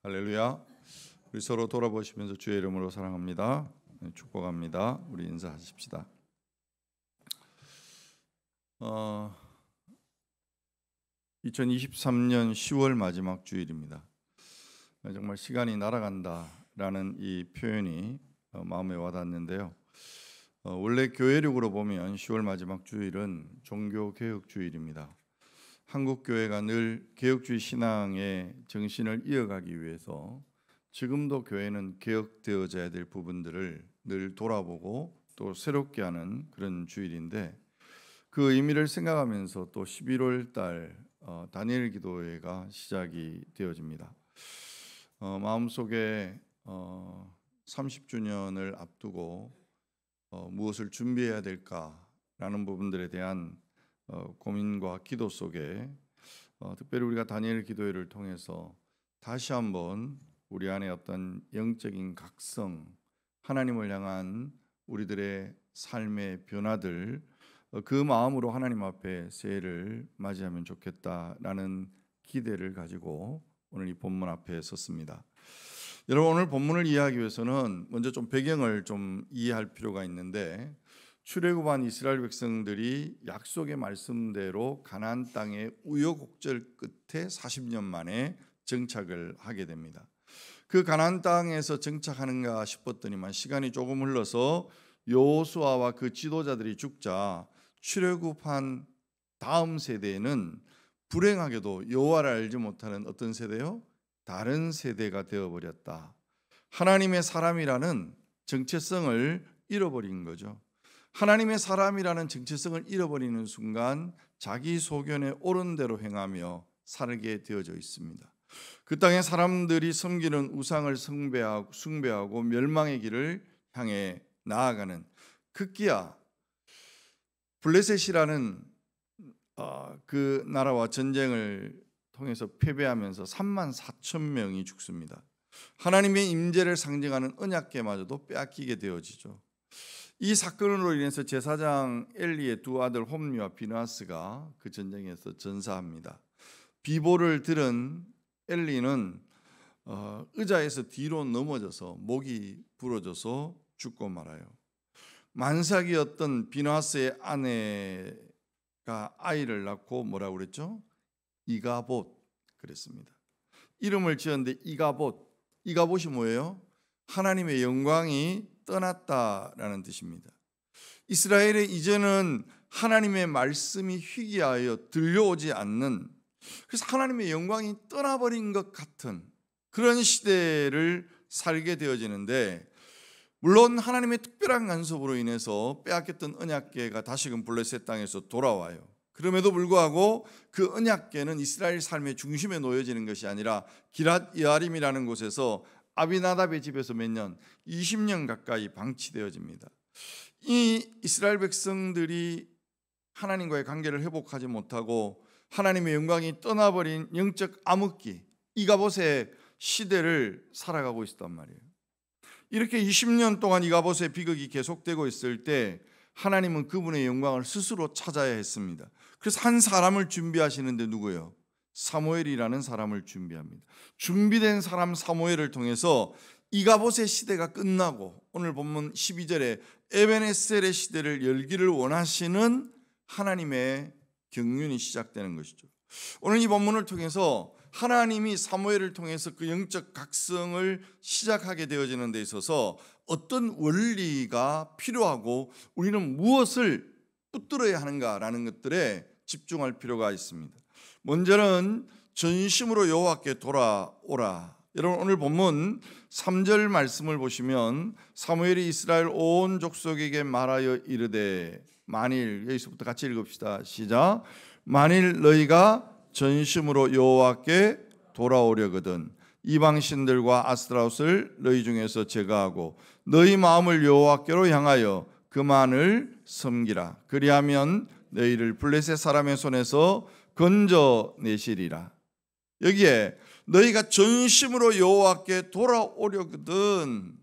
할렐루야. 우리 서로 돌아보시면서 주의 이름으로 사랑합니다. 축복합니다. 우리 인사하십시다. 2023년 10월 마지막 주일입니다. 정말 시간이 날아간다라는 이 표현이 마음에 와닿는데요. 원래 교회력으로 보면 10월 마지막 주일은 종교개혁 주일입니다. 한국 교회가 늘 개혁주의 신앙의 정신을 이어가기 위해서 지금도 교회는 개혁되어져야 될 부분들을 늘 돌아보고 또 새롭게 하는 그런 주일인데, 그 의미를 생각하면서 또 11월 달 다니엘 기도회가 시작이 되어집니다. 마음속에 30주년을 앞두고 무엇을 준비해야 될까라는 부분들에 대한 고민과 기도 속에 특별히 우리가 다니엘 기도회를 통해서 다시 한번 우리 안에 어떤 영적인 각성, 하나님을 향한 우리들의 삶의 변화들, 그 마음으로 하나님 앞에 새해를 맞이하면 좋겠다라는 기대를 가지고 오늘 이 본문 앞에 섰습니다. 여러분, 오늘 본문을 이해하기 위해서는 먼저 좀 배경을 좀 이해할 필요가 있는데, 출애굽한 이스라엘 백성들이 약속의 말씀대로 가나안 땅의 우여곡절 끝에 40년 만에 정착을 하게 됩니다. 그 가나안 땅에서 정착하는가 싶었더니만 시간이 조금 흘러서 여호수아와 그 지도자들이 죽자 출애굽한 다음 세대에는 불행하게도 여호와를 알지 못하는 어떤 세대요? 다른 세대가 되어버렸다. 하나님의 사람이라는 정체성을 잃어버린 거죠. 하나님의 사람이라는 정체성을 잃어버리는 순간 자기 소견에 옳은 대로 행하며 살게 되어져 있습니다. 그 땅의 사람들이 섬기는 우상을 숭배하고 멸망의 길을 향해 나아가는, 급기야 블레셋이라는 그 나라와 전쟁을 통해서 패배하면서 34,000명이 죽습니다. 하나님의 임재를 상징하는 언약궤마저도 빼앗기게 되어지죠. 이 사건으로 인해서 제사장 엘리의 두 아들 홈리와 비느하스가 그 전쟁에서 전사합니다. 비보를 들은 엘리는 의자에서 뒤로 넘어져서 목이 부러져서 죽고 말아요. 만삭이었던 비느하스의 아내가 아이를 낳고 뭐라고 그랬죠? 이가봇 그랬습니다. 이름을 지었는데 이가봇이 뭐예요? 하나님의 영광이 떠났다라는 뜻입니다. 이스라엘의 이제는 하나님의 말씀이 희귀하여 들려오지 않는, 그래서 하나님의 영광이 떠나버린 것 같은 그런 시대를 살게 되어지는데, 물론 하나님의 특별한 간섭으로 인해서 빼앗겼던 언약궤가 다시금 블레셋 땅에서 돌아와요. 그럼에도 불구하고 그 언약궤는 이스라엘 삶의 중심에 놓여지는 것이 아니라 기랏 여아림이라는 곳에서 아비나답의 집에서 몇 년, 20년 가까이 방치되어집니다. 이 이스라엘 백성들이 하나님과의 관계를 회복하지 못하고 하나님의 영광이 떠나버린 영적 암흑기, 이가봇의 시대를 살아가고 있었단 말이에요. 이렇게 20년 동안 이가봇의 비극이 계속되고 있을 때 하나님은 그분의 영광을 스스로 찾아야 했습니다. 그래서 한 사람을 준비하시는데 누구예요? 사무엘이라는 사람을 준비합니다. 준비된 사람 사무엘을 통해서 이가봇의 시대가 끝나고 오늘 본문 12절에 에벤에셀의 시대를 열기를 원하시는 하나님의 경륜이 시작되는 것이죠. 오늘 이 본문을 통해서 하나님이 사무엘을 통해서 그 영적 각성을 시작하게 되어지는 데 있어서 어떤 원리가 필요하고 우리는 무엇을 붙들어야 하는가라는 것들에 집중할 필요가 있습니다. 먼저는 전심으로 여호와께 돌아오라. 여러분, 오늘 본문 3절 말씀을 보시면 사무엘이 이스라엘 온 족속에게 말하여 이르되, 만일, 여기서부터 같이 읽읍시다. 시작. 만일 너희가 전심으로 여호와께 돌아오려거든 이방 신들과 아스타롯을 너희 중에서 제거하고 너희 마음을 여호와께로 향하여 그만을 섬기라. 그리하면 너희를 블레셋 사람의 손에서 건져내시리라. 여기에 너희가 전심으로 여호와께 돌아오려거든,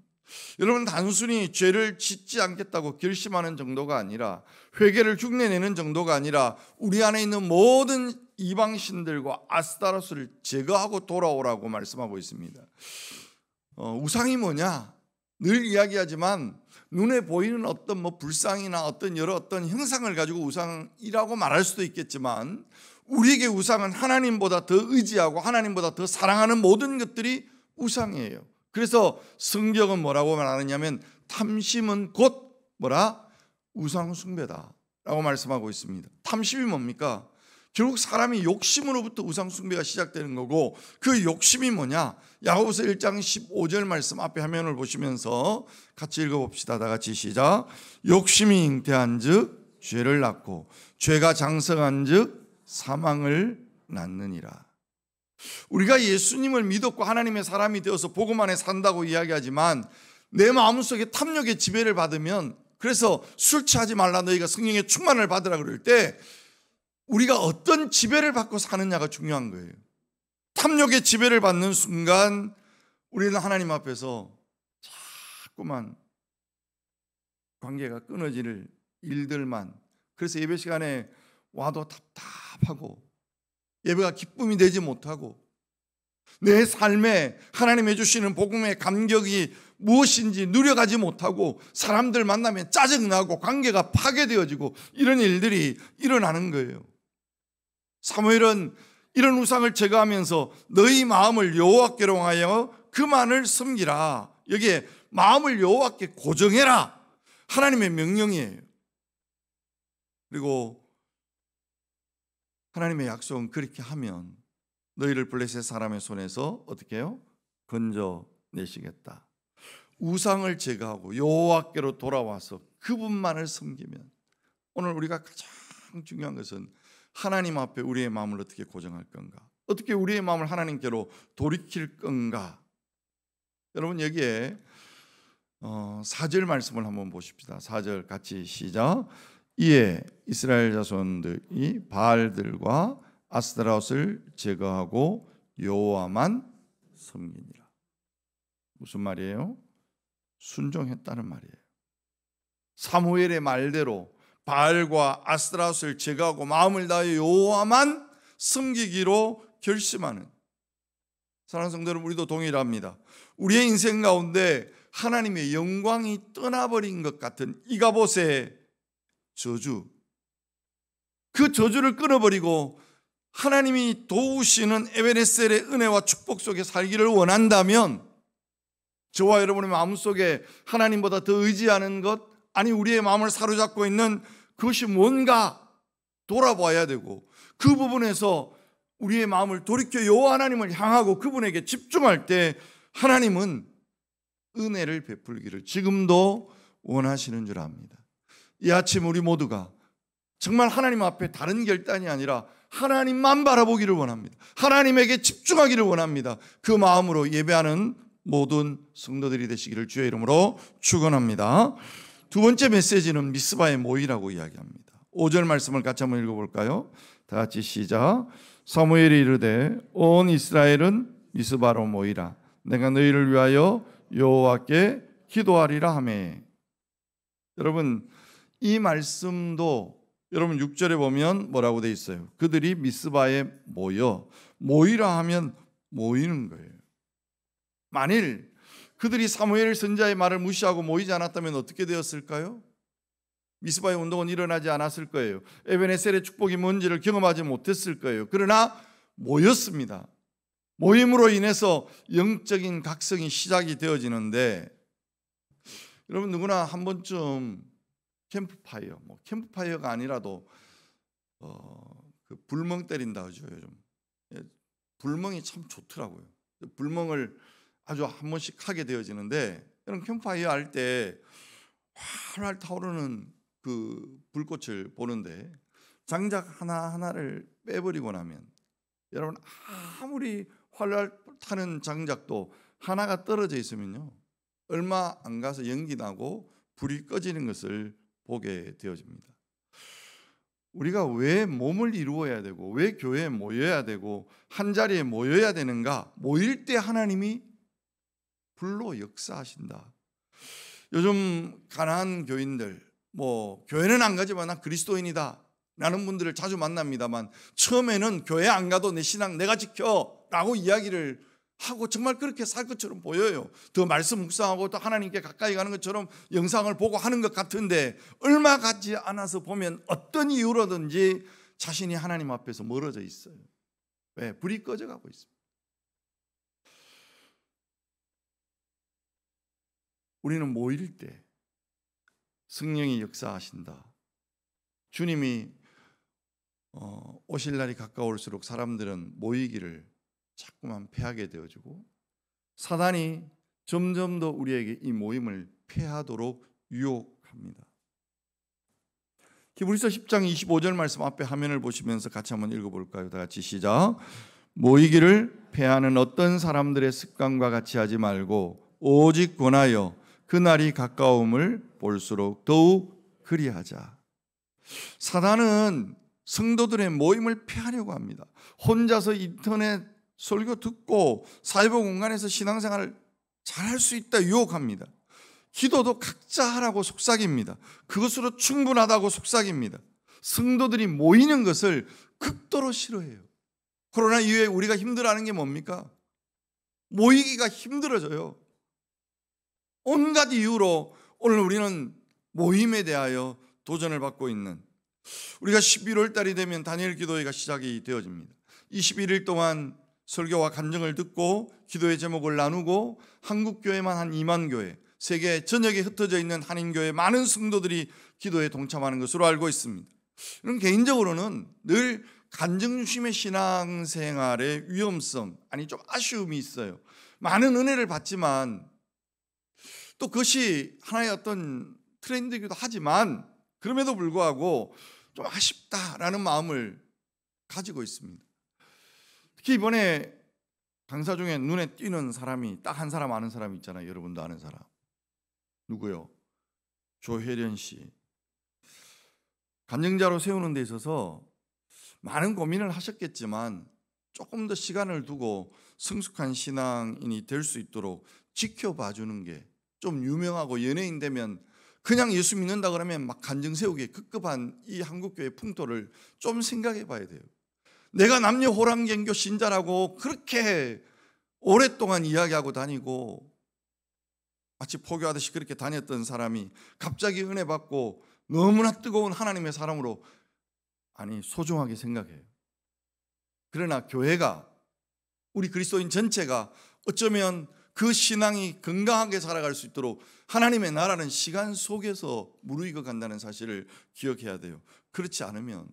여러분, 단순히 죄를 짓지 않겠다고 결심하는 정도가 아니라, 회개를 흉내내는 정도가 아니라 우리 안에 있는 모든 이방신들과 아스타로스를 제거하고 돌아오라고 말씀하고 있습니다. 우상이 뭐냐? 늘 이야기하지만 눈에 보이는 어떤 불상이나 어떤 형상을 가지고 우상이라고 말할 수도 있겠지만, 우리에게 우상은 하나님보다 더 의지하고 하나님보다 더 사랑하는 모든 것들이 우상이에요. 그래서 성경은 뭐라고 말하느냐면, 탐심은 곧 우상 숭배다라고 말씀하고 있습니다. 탐심이 뭡니까? 결국 사람이 욕심으로부터 우상 숭배가 시작되는 거고, 그 욕심이 뭐냐? 야고보서 1장 15절 말씀 앞에 화면을 보시면서 같이 읽어봅시다. 다 같이 시작. 욕심이 잉태한즉 죄를 낳고, 죄가 장성한즉 사망을 낳느니라. 우리가 예수님을 믿었고 하나님의 사람이 되어서 복음 안에 산다고 이야기하지만, 내 마음속에 탐욕의 지배를 받으면, 그래서 술 취하지 말라, 너희가 성령의 충만을 받으라 그럴 때 우리가 어떤 지배를 받고 사느냐가 중요한 거예요. 탐욕의 지배를 받는 순간 우리는 하나님 앞에서 자꾸만 관계가 끊어질 일들만, 그래서 예배 시간에 와도 답답하고 예배가 기쁨이 되지 못하고, 내 삶에 하나님이 주시는 복음의 감격이 무엇인지 누려가지 못하고, 사람들 만나면 짜증나고 관계가 파괴되어지고, 이런 일들이 일어나는 거예요. 사무엘은 이런 우상을 제거하면서 너희 마음을 여호와께로 향하여 그만을 섬기라, 여기에 마음을 여호와께 고정해라, 하나님의 명령이에요. 그리고 하나님의 약속은 그렇게 하면 너희를 블레셋 사람의 손에서 어떻게 해요? 건져내시겠다. 우상을 제거하고 여호와께로 돌아와서 그분만을 섬기면, 오늘 우리가 가장 중요한 것은 하나님 앞에 우리의 마음을 어떻게 고정할 건가, 어떻게 우리의 마음을 하나님께로 돌이킬 건가. 여러분, 여기에 4절 말씀을 한번 보십시다. 4절 같이 시작. 이에 이스라엘 자손들이 바알들과 아스타롯을 제거하고 여호와만 섬기니라. 무슨 말이에요? 순종했다는 말이에요. 사무엘의 말대로 바알과 아스타롯을 제거하고 마음을 다해 여호와만 섬기기로 결심하는, 사랑하는 성도 여러분, 우리도 동일합니다. 우리의 인생 가운데 하나님의 영광이 떠나버린 것 같은 이가봇의 저주, 그 저주를 끊어버리고 하나님이 도우시는 에베네셀의 은혜와 축복 속에 살기를 원한다면, 저와 여러분의 마음속에 하나님보다 더 의지하는 것, 아니 우리의 마음을 사로잡고 있는 그것이 뭔가 돌아봐야 되고, 그 부분에서 우리의 마음을 돌이켜 여호와 하나님을 향하고 그분에게 집중할 때 하나님은 은혜를 베풀기를 지금도 원하시는 줄 압니다. 이 아침 우리 모두가 정말 하나님 앞에 다른 결단이 아니라 하나님만 바라보기를 원합니다. 하나님에게 집중하기를 원합니다. 그 마음으로 예배하는 모든 성도들이 되시기를 주의 이름으로 축원합니다. 두 번째 메시지는 미스바의 모이라고 이야기합니다. 5절 말씀을 같이 한번 읽어볼까요? 다 같이 시작. 사무엘이 이르되 온 이스라엘은 미스바로 모이라, 내가 너희를 위하여 여호와께 기도하리라 하매. 여러분, 이 말씀도 여러분 6절에 보면 뭐라고 돼 있어요? 그들이 미스바에 모이라 하면 모이는 거예요. 만일 그들이 사무엘 선지자의 말을 무시하고 모이지 않았다면 어떻게 되었을까요? 미스바의 운동은 일어나지 않았을 거예요. 에베네셀의 축복이 뭔지를 경험하지 못했을 거예요. 그러나 모였습니다. 모임으로 인해서 영적인 각성이 시작이 되어지는데, 여러분 누구나 한 번쯤 캠프파이어, 캠프파이어가 아니라도 그 불멍 때린다 하죠. 요즘 불멍이 참 좋더라고요. 불멍을 아주 한 번씩 하게 되어지는데, 여러분 캠프파이어 할 때 활활 타오르는 그 불꽃을 보는데, 장작 하나하나를 빼버리고 나면 여러분 아무리 활활 타는 장작도 하나가 떨어져 있으면요, 얼마 안 가서 연기 나고 불이 꺼지는 것을 보게 되어집니다. 우리가 왜 몸을 이루어야 되고 왜 교회에 모여야 되고 한 자리에 모여야 되는가? 모일 때 하나님이 불로 역사하신다. 요즘 가난한 교인들, 교회는 안 가지만 나 그리스도인이다 라는 분들을 자주 만납니다만, 처음에는 교회 안 가도 내 신앙 내가 지켜 라고 이야기를 하고 정말 그렇게 살 것처럼 보여요. 더 말씀 묵상하고 또 하나님께 가까이 가는 것처럼 영상을 보고 하는 것 같은데, 얼마 가지 않아서 보면 어떤 이유로든지 자신이 하나님 앞에서 멀어져 있어요. 왜? 불이 꺼져가고 있습니다. 우리는 모일 때 성령이 역사하신다. 주님이 오실 날이 가까울수록 사람들은 모이기를 자꾸만 패하게 되어지고, 사단이 점점 더 우리에게 이 모임을 패하도록 유혹합니다. 히브리서 10장 25절 말씀 앞에 화면을 보시면서 같이 한번 읽어볼까요? 다 같이 시작. 모이기를 패하는 어떤 사람들의 습관과 같이 하지 말고 오직 권하여 그날이 가까움을 볼수록 더욱 그리하자. 사단은 성도들의 모임을 패하려고 합니다. 혼자서 인터넷 설교 듣고 사회복 공간에서 신앙생활을 잘할 수 있다 유혹합니다. 기도도 각자 하라고 속삭입니다. 그것으로 충분하다고 속삭입니다. 성도들이 모이는 것을 극도로 싫어해요. 코로나 이후에 우리가 힘들어하는 게 뭡니까? 모이기가 힘들어져요. 온갖 이유로 오늘 우리는 모임에 대하여 도전을 받고 있는, 우리가 11월 달이 되면 다니엘 기도회가 시작이 되어집니다. 21일 동안 설교와 간증을 듣고 기도의 제목을 나누고, 한국교회만 한 2만 교회, 세계 전역에 흩어져 있는 한인교회 많은 성도들이 기도에 동참하는 것으로 알고 있습니다. 그럼 개인적으로는 늘 간증 중심의 신앙생활의 위험성, 좀 아쉬움이 있어요. 많은 은혜를 받지만 또 그것이 하나의 어떤 트렌드이기도 하지만, 그럼에도 불구하고 좀 아쉽다라는 마음을 가지고 있습니다. 특히 이번에 강사 중에 눈에 띄는 사람이 딱 한 사람 아는 사람이 있잖아요. 여러분도 아는 사람. 누구요? 조혜련 씨. 간증자로 세우는 데 있어서 많은 고민을 하셨겠지만 조금 더 시간을 두고 성숙한 신앙인이 될 수 있도록 지켜봐 주는 게, 좀 유명하고 연예인 되면 그냥 예수 믿는다 그러면 막 간증 세우기에 급급한 이 한국교회 풍토를 좀 생각해 봐야 돼요. 내가 남녀 호랑개교 신자라고 그렇게 오랫동안 이야기하고 다니고 마치 포교하듯이 그렇게 다녔던 사람이 갑자기 은혜 받고 너무나 뜨거운 하나님의 사람으로 소중하게 생각해요. 그러나 교회가, 우리 그리스도인 전체가 어쩌면 그 신앙이 건강하게 살아갈 수 있도록 하나님의 나라는 시간 속에서 무르익어 간다는 사실을 기억해야 돼요. 그렇지 않으면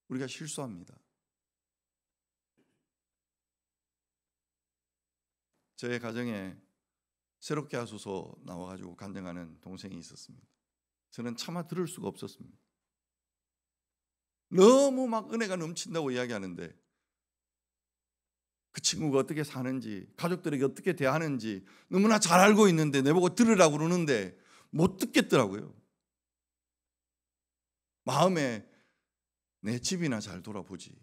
우리가 실수합니다. 저의 가정에 새롭게 하소서 나와가지고 간증하는 동생이 있었습니다. 저는 차마 들을 수가 없었습니다. 너무 막 은혜가 넘친다고 이야기하는데 그 친구가 어떻게 사는지, 가족들에게 어떻게 대하는지 너무나 잘 알고 있는데 내보고 들으라고 그러는데 못 듣겠더라고요. 마음에 내 집이나 잘 돌아보지,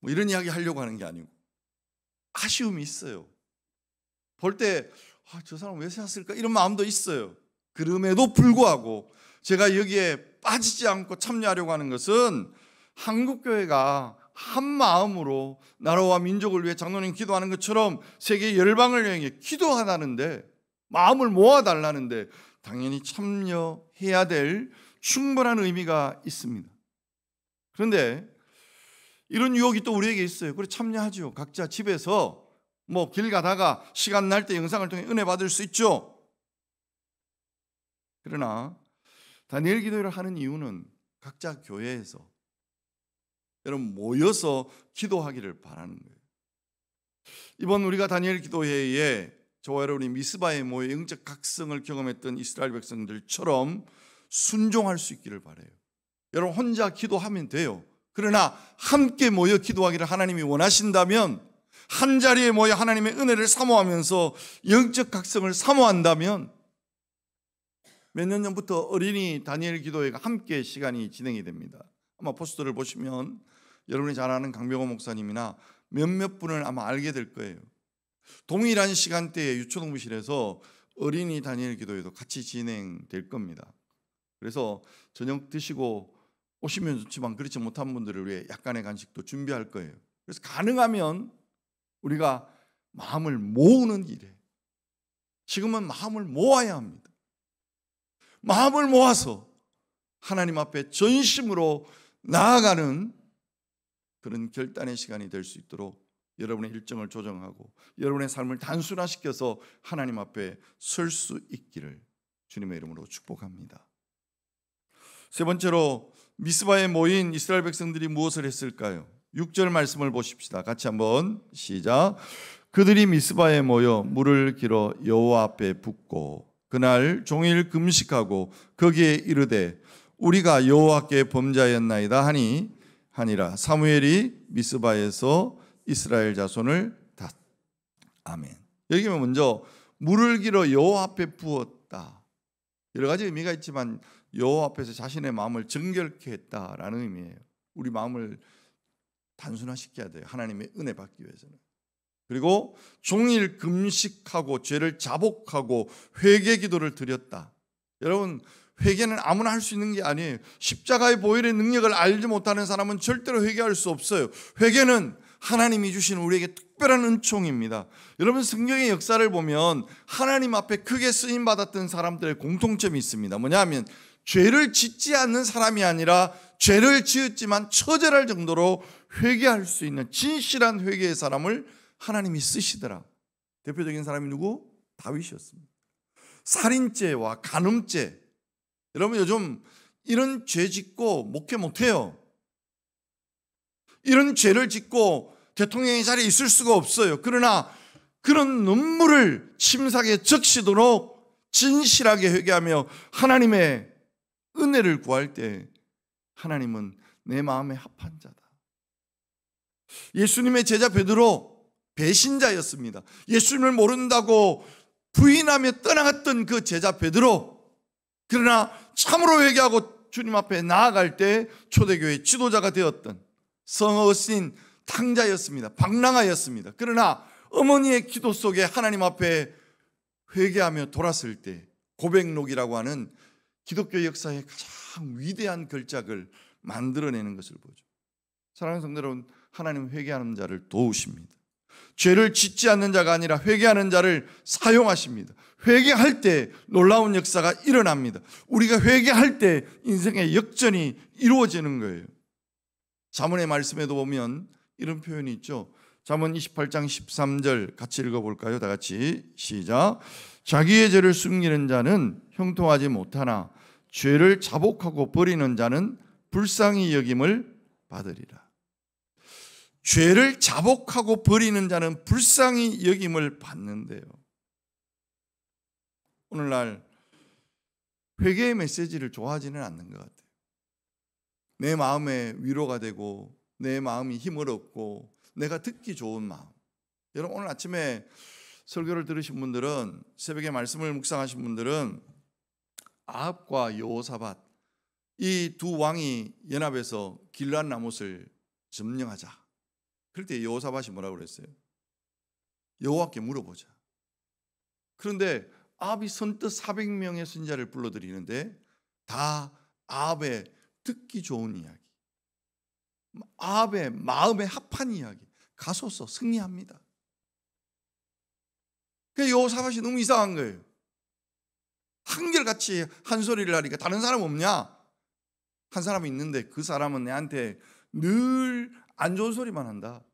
이런 이야기 하려고 하는 게 아니고 아쉬움이 있어요. 볼 때 저 사람 왜 샀을까 이런 마음도 있어요. 그럼에도 불구하고 제가 여기에 빠지지 않고 참여하려고 하는 것은 한국교회가 한 마음으로 나라와 민족을 위해 장로님 기도하는 것처럼 세계 열방을 향해 기도하다는데, 마음을 모아달라는데 당연히 참여해야 될 충분한 의미가 있습니다. 그런데 이런 유혹이 또 우리에게 있어요. 그래, 참여하죠. 각자 집에서 길 가다가 시간 날 때 영상을 통해 은혜 받을 수 있죠. 그러나 다니엘 기도회를 하는 이유는 각자 교회에서 여러분 모여서 기도하기를 바라는 거예요. 이번 우리가 다니엘 기도회에 저와 여러분이 미스바에 모여 영적 각성을 경험했던 이스라엘 백성들처럼 순종할 수 있기를 바라요. 여러분 혼자 기도하면 돼요. 그러나 함께 모여 기도하기를 하나님이 원하신다면, 한 자리에 모여 하나님의 은혜를 사모하면서 영적 각성을 사모한다면, 몇 년 전부터 어린이 다니엘 기도회가 함께 시간이 진행이 됩니다. 아마 포스터를 보시면 여러분이 잘 아는 강병호 목사님이나 몇몇 분을 아마 알게 될 거예요. 동일한 시간대에 유초동부실에서 어린이 다니엘 기도회도 같이 진행될 겁니다. 그래서 저녁 드시고 오시면 좋지만 그렇지 못한 분들을 위해 약간의 간식도 준비할 거예요. 그래서 가능하면 우리가 마음을 모으는 일에 지금은 마음을 모아야 합니다. 마음을 모아서 하나님 앞에 전심으로 나아가는 그런 결단의 시간이 될 수 있도록 여러분의 일정을 조정하고 여러분의 삶을 단순화시켜서 하나님 앞에 설 수 있기를 주님의 이름으로 축복합니다. 세 번째로 미스바에 모인 이스라엘 백성들이 무엇을 했을까요? 6절 말씀을 보십시다. 같이 한번 시작. 그들이 미스바에 모여 물을 길어 여호와 앞에 붓고 그날 종일 금식하고 거기에 이르되 우리가 여호와께 범죄하였나이다 하니라. 사무엘이 미스바에서 이스라엘 자손을 다. 아멘. 여기 먼저 물을 길어 여호와 앞에 부었다. 여러 가지 의미가 있지만 여호와 앞에서 자신의 마음을 정결케 했다라는 의미예요. 우리 마음을 단순화시켜야 돼요. 하나님의 은혜 받기 위해서는. 그리고 종일 금식하고 죄를 자복하고 회개 기도를 드렸다. 여러분, 회개는 아무나 할 수 있는 게 아니에요. 십자가의 보혈의 능력을 알지 못하는 사람은 절대로 회개할 수 없어요. 회개는 하나님이 주신 우리에게 특별한 은총입니다. 여러분, 성경의 역사를 보면 하나님 앞에 크게 쓰임 받았던 사람들의 공통점이 있습니다. 뭐냐면 죄를 짓지 않는 사람이 아니라 죄를 지었지만 처절할 정도로 회개할 수 있는 진실한 회개의 사람을 하나님이 쓰시더라. 대표적인 사람이 누구? 다윗이었습니다. 살인죄와 간음죄. 여러분, 요즘 이런 죄 짓고 목회 못해요. 이런 죄를 짓고 대통령의 자리에 있을 수가 없어요. 그러나 그런 눈물을 침삭에 적시도록 진실하게 회개하며 하나님의 은혜를 구할 때 하나님은 내 마음에 합한 자다. 예수님의 제자 베드로 배신자였습니다. 예수님을 모른다고 부인하며 떠나갔던 그 제자 베드로, 그러나 참으로 회개하고 주님 앞에 나아갈 때 초대교회 지도자가 되었던 성어신 탕자였습니다. 방랑아였습니다. 그러나 어머니의 기도 속에 하나님 앞에 회개하며 돌았을 때 고백록이라고 하는 기독교 역사의 가장 위대한 걸작을 만들어내는 것을 보죠. 사랑하는 성도 여러분, 하나님은 회개하는 자를 도우십니다. 죄를 짓지 않는 자가 아니라 회개하는 자를 사용하십니다. 회개할 때 놀라운 역사가 일어납니다. 우리가 회개할 때 인생의 역전이 이루어지는 거예요. 잠언의 말씀에도 보면 이런 표현이 있죠. 잠언 28장 13절 같이 읽어볼까요? 다 같이 시작. 자기의 죄를 숨기는 자는 형통하지 못하나 죄를 자복하고 버리는 자는 불쌍히 여김을 받으리라. 죄를 자복하고 버리는 자는 불쌍히 여김을 받는데요. 오늘날 회개의 메시지를 좋아하지는 않는 것 같아요. 내 마음에 위로가 되고 내 마음이 힘을 얻고 내가 듣기 좋은 마음. 여러분, 오늘 아침에 설교를 들으신 분들은, 새벽에 말씀을 묵상하신 분들은 아합과 여호사밧 이 두 왕이 연합해서 길앗 나못을 점령하자. 그럴 때 여호사밧이 뭐라고 그랬어요? 여호와께 물어보자. 그런데 아합이 선뜻 400명의 선지자를 불러들이는데 다 아합의 듣기 좋은 이야기, 아합의 마음에 합한 이야기, 가소서 승리합니다. 그 여호사밧이 너무 이상한 거예요. 한결같이 한 소리를 하니까 다른 사람 없냐? 한 사람이 있는데 그 사람은 내한테 늘 안 좋은 소리만 한다.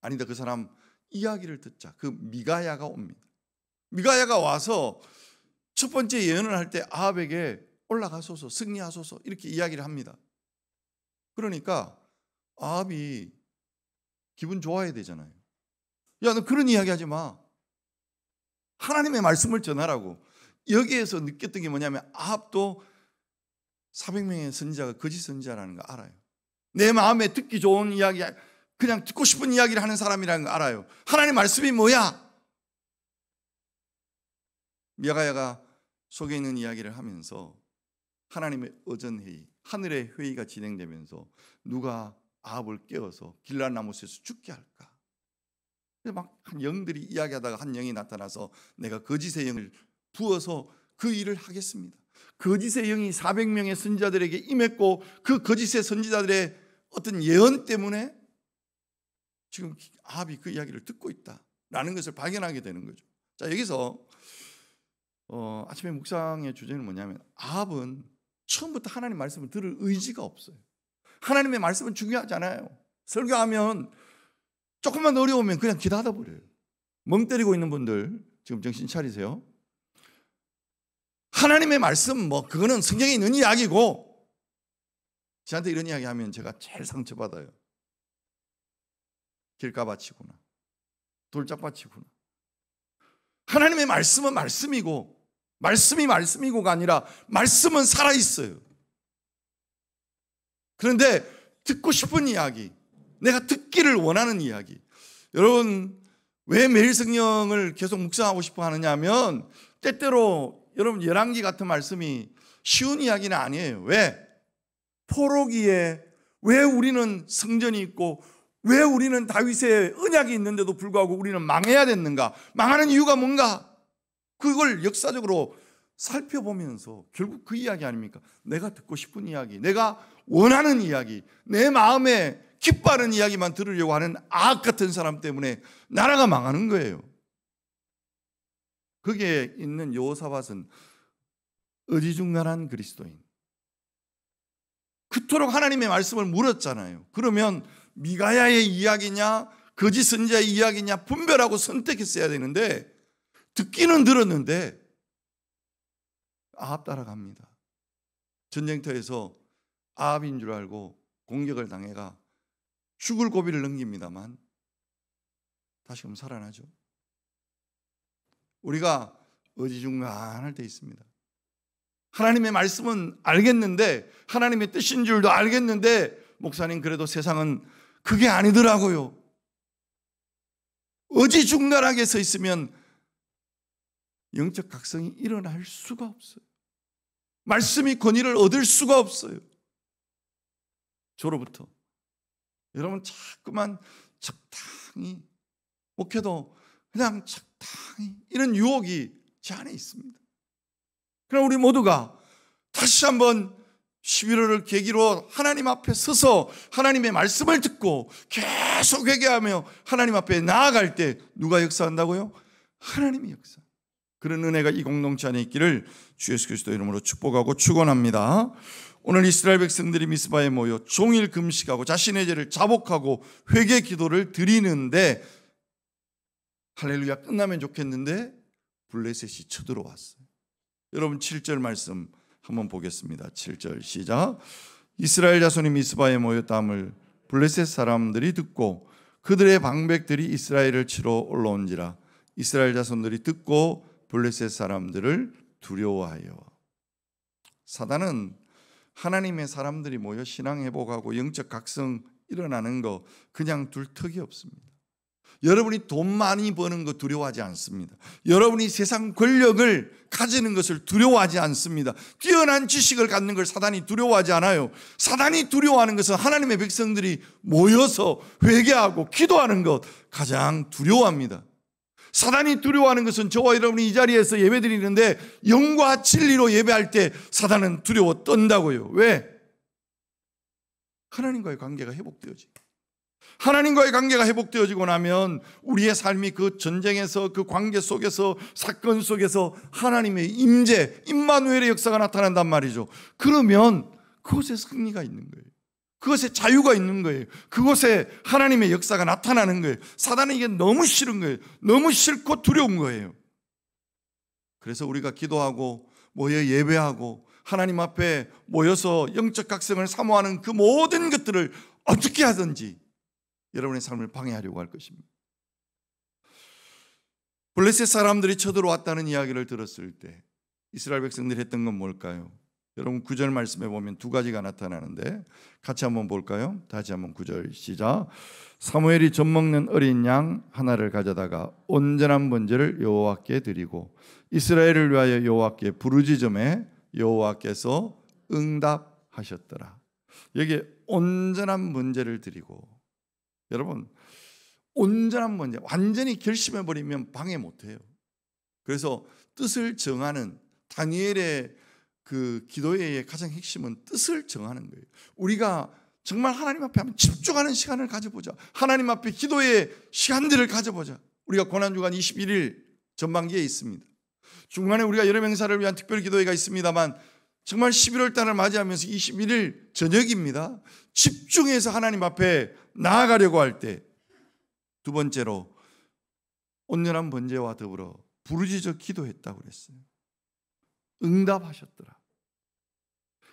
아니다, 그 사람 이야기를 듣자. 그 미가야가 옵니다. 미가야가 와서 첫 번째 예언을 할 때 아합에게 올라가소서, 승리하소서 이렇게 이야기를 합니다. 그러니까 아합이 기분 좋아야 되잖아요. 야, 너 그런 이야기 하지 마. 하나님의 말씀을 전하라고. 여기에서 느꼈던 게 뭐냐면 아합도 400명의 선지자가 거짓 선지자라는 거 알아요. 내 마음에 듣기 좋은 이야기, 그냥 듣고 싶은 이야기를 하는 사람이라는 거 알아요. 하나님의 말씀이 뭐야? 미가야가 속에 있는 이야기를 하면서 하나님의 어전회의, 하늘의 회의가 진행되면서 누가 아합을 깨워서 길앗 나못에서 죽게 할까? 막 한 영들이 이야기하다가 한 영이 나타나서 내가 거짓의 영을 부어서 그 일을 하겠습니다. 거짓의 영이 400명의 선지자들에게 임했고 그 거짓의 선지자들의 어떤 예언 때문에 지금 아합이 그 이야기를 듣고 있다라는 것을 발견하게 되는 거죠. 자, 여기서 아침에 묵상의 주제는 뭐냐면 아합은 처음부터 하나님 말씀을 들을 의지가 없어요. 하나님의 말씀은 중요하지 않아요. 설교하면 조금만 어려우면 그냥 기다려 버려요. 멍 때리고 있는 분들 지금 정신 차리세요. 하나님의 말씀 그거는 성경에 있는 이야기고, 저한테 이런 이야기 하면 제가 제일 상처받아요. 길가밭이구나, 돌짝밭이구나. 하나님의 말씀은 말씀이고, 말씀이 말씀이고가 아니라 말씀은 살아있어요. 그런데 듣고 싶은 이야기, 내가 듣기를 원하는 이야기. 여러분, 왜 매일 성경을 계속 묵상하고 싶어 하느냐 하면, 때때로 여러분 열왕기 같은 말씀이 쉬운 이야기는 아니에요. 왜? 포로기에 왜 우리는 성전이 있고 왜 우리는 다윗의 언약이 있는데도 불구하고 우리는 망해야 됐는가? 망하는 이유가 뭔가? 그걸 역사적으로 살펴보면서 결국 그 이야기 아닙니까? 내가 듣고 싶은 이야기, 내가 원하는 이야기, 내 마음에 기뻐하는 이야기만 들으려고 하는 아합 같은 사람 때문에 나라가 망하는 거예요. 거기에 있는 여호사밧은 어지중간한 그리스도인, 그토록 하나님의 말씀을 물었잖아요. 그러면 미가야의 이야기냐 거짓 선지자의 이야기냐 분별하고 선택했어야 되는데, 듣기는 들었는데 아합 따라갑니다. 전쟁터에서 아합인 줄 알고 공격을 당해가 죽을 고비를 넘깁니다만 다시금 살아나죠. 우리가 어지중간할 때 있습니다. 하나님의 말씀은 알겠는데, 하나님의 뜻인 줄도 알겠는데, 목사님 그래도 세상은 그게 아니더라고요. 어지중간하게 서 있으면 영적 각성이 일어날 수가 없어요. 말씀이 권위를 얻을 수가 없어요. 저로부터 여러분 자꾸만 적당히 목회도 그냥 적당히 이런 유혹이 제 안에 있습니다. 그럼 우리 모두가 다시 한번 11월을 계기로 하나님 앞에 서서 하나님의 말씀을 듣고 계속 회개하며 하나님 앞에 나아갈 때 누가 역사한다고요? 하나님이 역사. 그런 은혜가 이 공동체 안에 있기를 주 예수 그리스도 이름으로 축복하고 축원합니다. 오늘 이스라엘 백성들이 미스바에 모여 종일 금식하고 자신의 죄를 자복하고 회개 기도를 드리는데, 할렐루야 끝나면 좋겠는데 블레셋이 쳐들어왔어요. 여러분 7절 말씀 한번 보겠습니다. 7절 시작. 이스라엘 자손이 미스바에 모였다함을 블레셋 사람들이 듣고 그들의 방백들이 이스라엘을 치러 올라온지라. 이스라엘 자손들이 듣고 블레셋 사람들을 두려워하여. 사단은 하나님의 사람들이 모여 신앙 회복하고 영적 각성 일어나는 거 그냥 둘 턱이 없습니다. 여러분이 돈 많이 버는 거 두려워하지 않습니다. 여러분이 세상 권력을 가지는 것을 두려워하지 않습니다. 뛰어난 지식을 갖는 걸 사단이 두려워하지 않아요. 사단이 두려워하는 것은 하나님의 백성들이 모여서 회개하고 기도하는 것 가장 두려워합니다. 사단이 두려워하는 것은 저와 여러분이 이 자리에서 예배드리는데 영과 진리로 예배할 때 사단은 두려워 떤다고요. 왜? 하나님과의 관계가 회복되어지. 하나님과의 관계가 회복되어지고 나면 우리의 삶이 그 전쟁에서, 그 관계 속에서, 사건 속에서 하나님의 임재, 임마누엘의 역사가 나타난단 말이죠. 그러면 그곳에 승리가 있는 거예요. 그것에 자유가 있는 거예요. 그곳에 하나님의 역사가 나타나는 거예요. 사단은 이게 너무 싫은 거예요. 너무 싫고 두려운 거예요. 그래서 우리가 기도하고 모여 예배하고 하나님 앞에 모여서 영적 각성을 사모하는 그 모든 것들을 어떻게 하든지 여러분의 삶을 방해하려고 할 것입니다. 블레셋 사람들이 쳐들어왔다는 이야기를 들었을 때 이스라엘 백성들이 했던 건 뭘까요? 여러분 9절 말씀에 보면 두 가지가 나타나는데 같이 한번 볼까요? 다시 한번 9절 시작. 사무엘이 젖 먹는 어린 양 하나를 가져다가 온전한 번제를 여호와께 드리고 이스라엘을 위하여 여호와께 부르짖음에 여호와께서 응답하셨더라. 여기에 온전한 번제를 드리고, 여러분 온전한 번제, 완전히 결심해버리면 방해 못해요. 그래서 뜻을 정하는 다니엘의 그 기도의 가장 핵심은 뜻을 정하는 거예요. 우리가 정말 하나님 앞에 한번 집중하는 시간을 가져보자. 하나님 앞에 기도의 시간들을 가져보자. 우리가 고난주간 21일 전반기에 있습니다. 중간에 우리가 여러 명사를 위한 특별 기도회가 있습니다만 정말 11월 달을 맞이하면서 21일 저녁입니다. 집중해서 하나님 앞에 나아가려고 할 때 두 번째로 온전한 번제와 더불어 부르짖어 기도했다고 그랬어요. 응답하셨더라.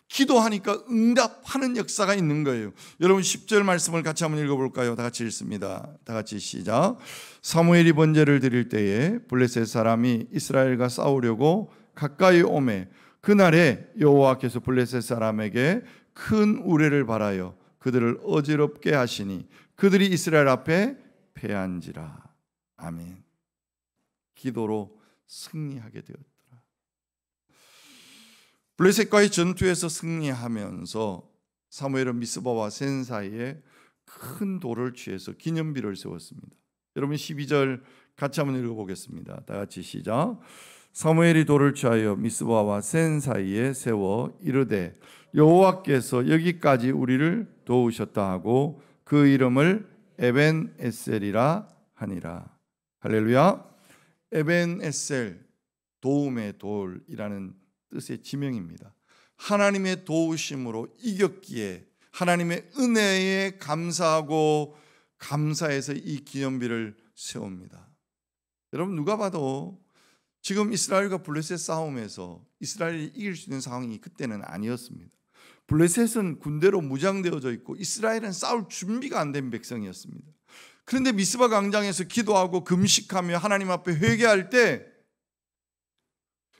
기도하니까 응답하는 역사가 있는 거예요. 여러분 10절 말씀을 같이 한번 읽어볼까요? 다 같이 읽습니다. 다 같이 시작. 사무엘이 번제를 드릴 때에 블레셋 사람이 이스라엘과 싸우려고 가까이 오매 그날에 여호와께서 블레셋 사람에게 큰 우레를 발하여 그들을 어지럽게 하시니 그들이 이스라엘 앞에 패한지라. 아멘. 기도로 승리하게 되었더라. 블레셋과의 전투에서 승리하면서 사무엘은 미스바와 센 사이에 큰 돌을 취해서 기념비를 세웠습니다. 여러분 12절 같이 한번 읽어보겠습니다. 다 같이 시작. 사무엘이 돌을 취하여 미스바와 센 사이에 세워 이르되 여호와께서 여기까지 우리를 도우셨다 하고 그 이름을 에벤에셀이라 하니라. 할렐루야. 에벤에셀, 도움의 돌이라는 뜻의 지명입니다. 하나님의 도우심으로 이겼기에 하나님의 은혜에 감사하고 감사해서 이 기념비를 세웁니다. 여러분 누가 봐도 지금 이스라엘과 블레셋 싸움에서 이스라엘이 이길 수 있는 상황이 그때는 아니었습니다. 블레셋은 군대로 무장되어져 있고 이스라엘은 싸울 준비가 안 된 백성이었습니다. 그런데 미스바 광장에서 기도하고 금식하며 하나님 앞에 회개할 때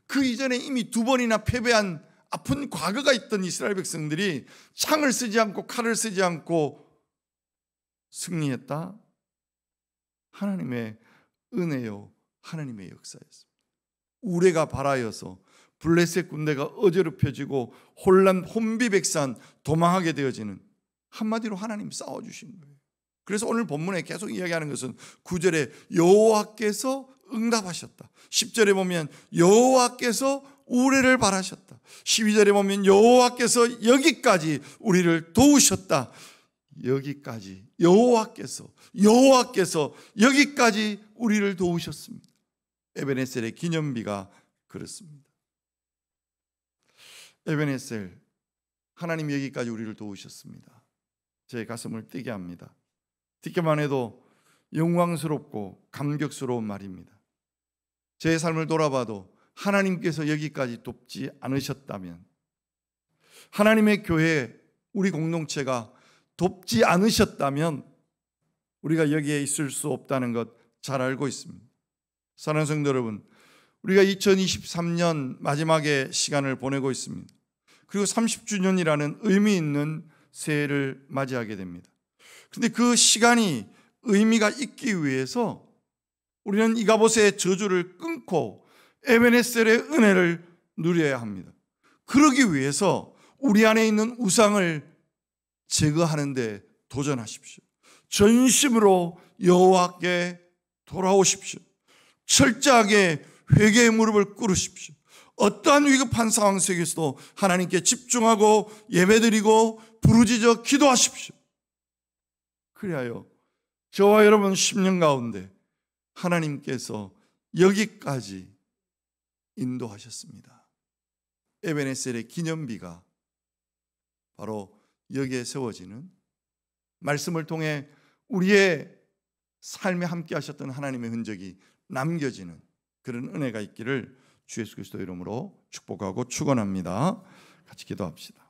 그 이전에 이미 2번이나 패배한 아픈 과거가 있던 이스라엘 백성들이 창을 쓰지 않고 칼을 쓰지 않고 승리했다. 하나님의 은혜요, 하나님의 역사였습니다. 우레가 발하여서 블레셋 군대가 어지럽혀지고 혼비백산 도망하게 되어지는, 한마디로 하나님 싸워주신 거예요. 그래서 오늘 본문에 계속 이야기하는 것은 9절에 여호와께서 응답하셨다. 10절에 보면 여호와께서 우레를 발하셨다. 12절에 보면 여호와께서 여기까지 우리를 도우셨다. 여기까지 여호와께서 여기까지 우리를 도우셨습니다. 에벤에셀의 기념비가 그렇습니다. 에벤에셀, 하나님 여기까지 우리를 도우셨습니다. 제 가슴을 뛰게 합니다. 듣기만 해도 영광스럽고 감격스러운 말입니다. 제 삶을 돌아봐도 하나님께서 여기까지 돕지 않으셨다면, 하나님의 교회, 우리 공동체가 돕지 않으셨다면 우리가 여기에 있을 수 없다는 것 잘 알고 있습니다. 사랑하는 성도 여러분, 우리가 2023년 마지막에 시간을 보내고 있습니다. 그리고 30주년이라는 의미 있는 새해를 맞이하게 됩니다. 그런데 그 시간이 의미가 있기 위해서 우리는 이가봇의 저주를 끊고 에벤에셀의 은혜를 누려야 합니다. 그러기 위해서 우리 안에 있는 우상을 제거하는 데 도전하십시오. 전심으로 여호와께 돌아오십시오. 철저하게 회개의 무릎을 꿇으십시오. 어떠한 위급한 상황 속에서도 하나님께 집중하고 예배드리고 부르짖어 기도하십시오. 그리하여 저와 여러분 10년 가운데 하나님께서 여기까지 인도하셨습니다. 에벤에셀의 기념비가 바로 여기에 세워지는, 말씀을 통해 우리의 삶에 함께 하셨던 하나님의 흔적이 남겨지는 그런 은혜가 있기를 주 예수 그리스도 이름으로 축복하고 축원합니다. 같이 기도합시다.